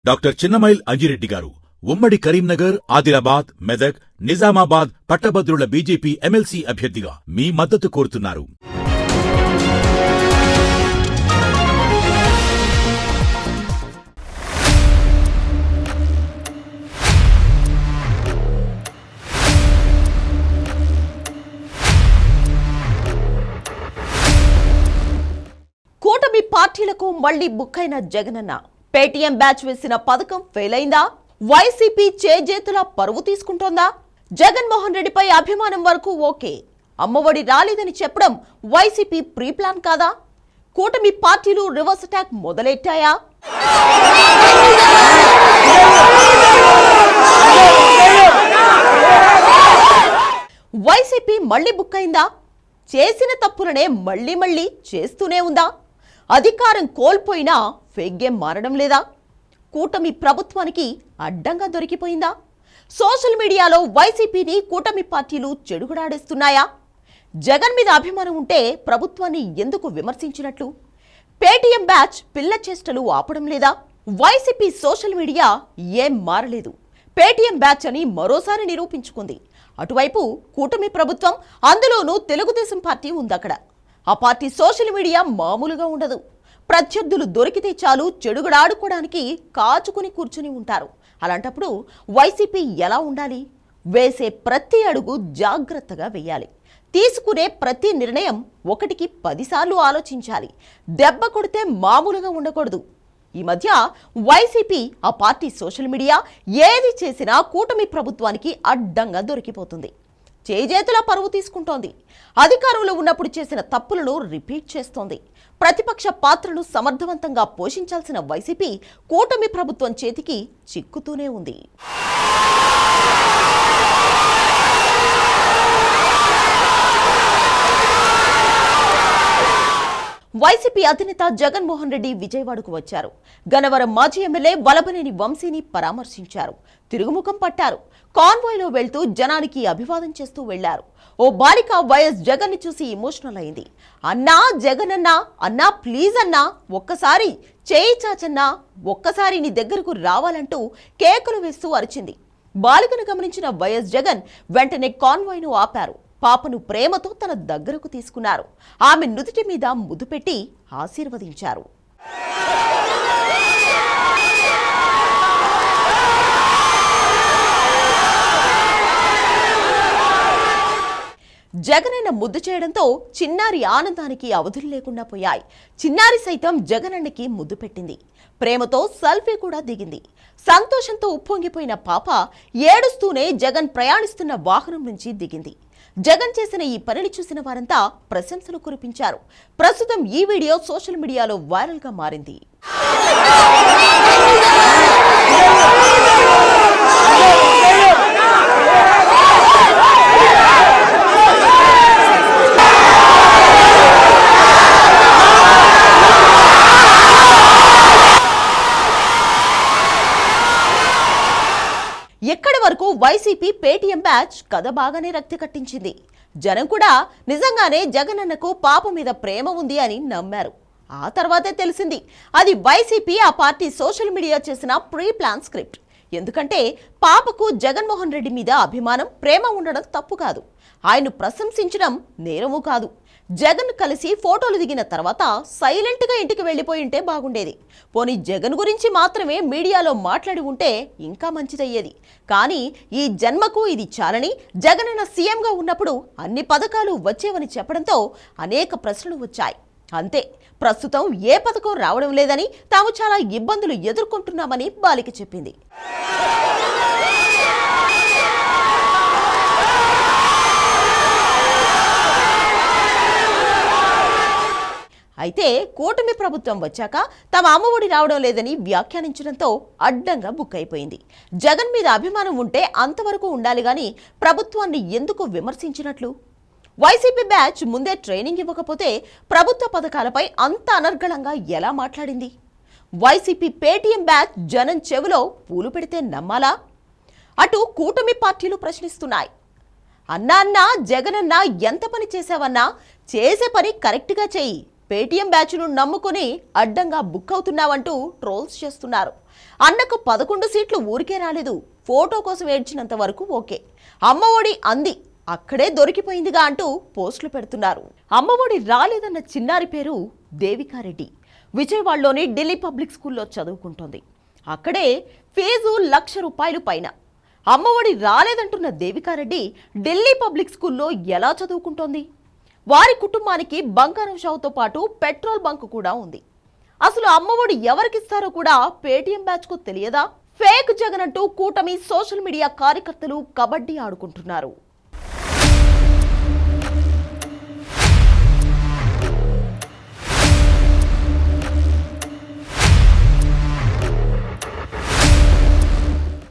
Doctor Chinnamail Anji Reddy గారు ఉమ్మడి కరీంనగర్, ఆదిలాబాద్, మెదక్, నిజామాబాద్ పట్టభద్రుల బీజేపీ ఎమ్మెల్సీ అభ్యర్థిగా మీ మద్దతు కోరుతున్నారు. కూటమి పార్టీలకు మళ్లీ బుక్కైన జగనన్న పేటీఎం బ్యాచ్ వేసిన పథకం ఫెయిల్ అయిందా? వైసీపీ చేజేతుల పరువు తీసుకుంటోందా? జగన్మోహన్ రెడ్డిపై అభిమానం వరకు ఓకే, అమ్మఒడి రాలేదని చెప్పడం వైసీపీ ప్రీ ప్లాన్ కాదా? కూటమి పార్టీలు రివర్స్ అటాక్ మొదలెట్టాయా? వైసీపీ మళ్లీ బుక్కైందా? చేసిన తప్పులనే మళ్లీ చేస్తూనే ఉందా? అధికారం కోల్పోయినా ఫేక్ గేమ్ మారడం లేదా? కూటమి ప్రభుత్వానికి అడ్డంగా దొరికిపోయిందా? సోషల్ మీడియాలో వైసీపీని కూటమి పార్టీలు చెడుగుడాడేస్తున్నాయా? జగన్ మీద అభిమానం ఉంటే ప్రభుత్వాన్ని ఎందుకు విమర్శించినట్లు? పేటీఎం బ్యాచ్ పిల్ల చేష్టలు ఆపడం లేదా? వైసీపీ సోషల్ మీడియా ఏం మారలేదు, పేటీఎం బ్యాచ్ అని మరోసారి నిరూపించుకుంది. అటువైపు కూటమి ప్రభుత్వం, అందులోనూ తెలుగుదేశం పార్టీ ఉందక్కడ. ఆ పార్టీ సోషల్ మీడియా మామూలుగా ఉండదు. ప్రత్యర్థులు దొరికితే చాలు చెడుగుడాడుకోవడానికి కాచుకుని కూర్చుని ఉంటారు. అలాంటప్పుడు వైసీపీ ఎలా ఉండాలి? వేసే ప్రతి అడుగు జాగ్రత్తగా వేయాలి. తీసుకునే ప్రతి నిర్ణయం 1కి 10 సార్లు ఆలోచించాలి. దెబ్బ కొడితే మామూలుగా ఉండకూడదు. ఈ మధ్య వైసీపీ, ఆ పార్టీ సోషల్ మీడియా ఏది చేసినా కూటమి ప్రభుత్వానికి అడ్డంగా దొరికిపోతుంది. చేజేతుల పరువు తీసుకుంటోంది. అధికారంలో ఉన్నప్పుడు చేసిన తప్పులను రిపీట్ చేస్తోంది. ప్రతిపక్ష పాత్రను సమర్థవంతంగా పోషించాల్సిన వైసీపీ కూటమి ప్రభుత్వం చేతికి చిక్కుతూనే ఉంది. వైసీపీ అధినేత జగన్మోహన్ రెడ్డి విజయవాడకు వచ్చారు. గన్నవరం మాజీ ఎమ్మెల్యే వలభనేని వంశీని పరామర్శించారు. తిరుగుముఖం పట్టారు. కాన్వాయ్లో వెళ్తూ జనానికి అభివాదం చేస్తూ వెళ్లారు. ఓ బాలిక వైఎస్ జగన్ ని చూసి ఎమోషనల్ అయింది. అన్నా జగనన్నా, అన్నా ప్లీజ్ అన్నా, ఒక్కసారి చేయి చాచన్నా, ఒక్కసారి నీ దగ్గరకు రావాలంటూ కేకలు వేస్తూ అరిచింది. బాలికను గమనించిన వైఎస్ జగన్ వెంటనే కాన్వాయ్ను ఆపారు. పాపను ప్రేమతో తన దగ్గరకు తీసుకున్నారు. ఆమె నుదుటి మీద ముద్దు పెట్టి ఆశీర్వదించారు. జగనన్న ముద్దు చేయడంతో చిన్నారి ఆనందానికి అవధులు లేకుండా పోయాయి. చిన్నారి సైతం జగనన్నకి ముద్దు పెట్టింది. ప్రేమతో సెల్ఫీ కూడా దిగింది. సంతోషంతో ఉప్పొంగిపోయిన పాప ఏడుస్తూనే జగన్ ప్రయాణిస్తున్న వాహనం నుంచి దిగింది. జగన్ చేసిన ఈ పనిని చూసిన వారంతా ప్రశంసలు కురిపించారు. ప్రస్తుతం ఈ వీడియో సోషల్ మీడియాలో వైరల్ గా మారింది. ఎక్కడి వరకు వైసీపీ పేటీఎం బ్యాచ్ కథ బాగానే రక్తి కట్టించింది. జనం కూడా నిజంగానే జగనన్నకు పాప మీద ప్రేమ ఉంది అని నమ్మారు. ఆ తర్వాతే తెలిసింది అది వైసీపీ, ఆ పార్టీ సోషల్ మీడియా చేసిన ప్రీ ప్లాన్ స్క్రిప్ట్. ఎందుకంటే పాపకు జగన్మోహన్ రెడ్డి మీద అభిమానం, ప్రేమ ఉండడం తప్పు కాదు. ఆయన్ను ప్రశంసించడం నేరము కాదు. జగన్ కలిసి ఫోటోలు దిగిన తర్వాత సైలెంట్ గా ఇంటికి వెళ్లిపోయి ఉంటే బాగుండేది. పోనీ జగన్ గురించి మాత్రమే మీడియాలో మాట్లాడి ఉంటే ఇంకా మంచిదయ్యేది. కానీ ఈ జన్మకు ఇది చాలని, జగనన్న సీఎంగా ఉన్నప్పుడు అన్ని పథకాలు వచ్చేవని చెప్పడంతో అనేక ప్రశ్నలు వచ్చాయి. అంతే, ప్రస్తుతం ఏ పథకం రావడం లేదని, తాము చాలా ఇబ్బందులు ఎదుర్కొంటున్నామని బాలిక చెప్పింది. అయితే కూటమి ప్రభుత్వం వచ్చాక తమ అమ్మఒడి రావడం లేదని వ్యాఖ్యానించడంతో అడ్డంగా బుక్ అయిపోయింది. జగన్ మీద అభిమానం ఉంటే అంతవరకు ఉండాలి గాని ప్రభుత్వాన్ని ఎందుకు విమర్శించినట్లు? వైసీపీ బ్యాచ్ ముందే ట్రైనింగ్ ఇవ్వకపోతే ప్రభుత్వ పథకాలపై అంత అనర్గళంగా ఎలా మాట్లాడింది? వైసీపీ పేటీఎం బ్యాచ్ జనం చెవిలో పూలు పెడితే నమ్మాలా? అటు కూటమి పార్టీలు ప్రశ్నిస్తున్నాయి. అన్నా జగనన్నా ఎంత పని చేశావన్నా, చేసే పని కరెక్ట్గా చెయ్యి, పేటీఎం బ్యాచ్ను నమ్ముకుని అడ్డంగా బుక్ అవుతున్నావంటూ ట్రోల్స్ చేస్తున్నారు. అన్నకు 11 సీట్లు ఊరికే రాలేదు, ఫోటో కోసం ఏడ్చినంత వరకు ఓకే, అమ్మఒడి అంది అక్కడే దొరికిపోయిందిగా అంటూ పోస్టులు పెడుతున్నారు. అమ్మఒడి రాలేదన్న చిన్నారి పేరు దేవికారెడ్డి. విజయవాడలోని ఢిల్లీ పబ్లిక్ స్కూల్లో చదువుకుంటోంది. అక్కడే ఫీజు ₹1,00,000 పైన. అమ్మఒడి రాలేదంటున్న దేవికారెడ్డి ఢిల్లీ పబ్లిక్ స్కూల్లో ఎలా చదువుకుంటోంది? వారి కుటుంబానికి బంగారం షావుతో పాటు పెట్రోల్ బంక్ కూడా ఉంది. అసలు అమ్మఒడి ఎవరికిస్తారో కూడా పేటీఎం బ్యాచ్కు తెలియదా? ఫేక్ జగన్ అంటూ కూటమి సోషల్ మీడియా కార్యకర్తలు కబడ్డీ ఆడుకుంటున్నారు.